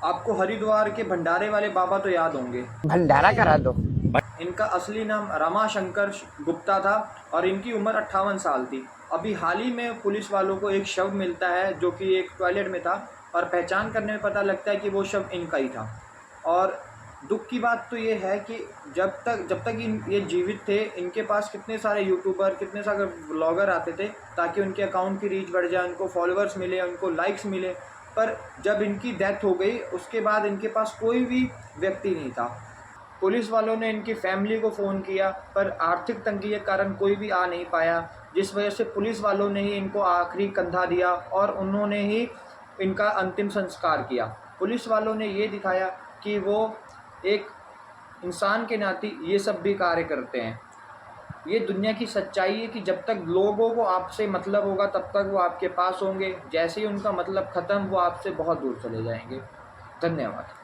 आपको हरिद्वार के भंडारे वाले बाबा तो याद होंगे। भंडारा करा दो। इनका असली नाम रमाशंकर गुप्ता था और इनकी उम्र 58 साल थी। अभी हाल ही में पुलिस वालों को एक शव मिलता है जो कि एक टॉयलेट में था और पहचान करने में पता लगता है कि वो शव इनका ही था। और दुख की बात तो ये है कि जब तक ये जीवित थे, इनके पास कितने सारे यूट्यूबर, कितने सारे ब्लॉगर आते थे ताकि उनके अकाउंट की रीच बढ़ जाए, उनको फॉलोअर्स मिले, उनको लाइक्स मिले। पर जब इनकी डेथ हो गई उसके बाद इनके पास कोई भी व्यक्ति नहीं था। पुलिस वालों ने इनकी फैमिली को फ़ोन किया पर आर्थिक तंगी के कारण कोई भी आ नहीं पाया, जिस वजह से पुलिस वालों ने ही इनको आखिरी कंधा दिया और उन्होंने ही इनका अंतिम संस्कार किया। पुलिस वालों ने ये दिखाया कि वो एक इंसान के नाते ये सब भी कार्य करते हैं। ये दुनिया की सच्चाई है कि जब तक लोगों को आपसे मतलब होगा तब तक वो आपके पास होंगे, जैसे ही उनका मतलब ख़त्म वो आपसे बहुत दूर चले जाएंगे। धन्यवाद।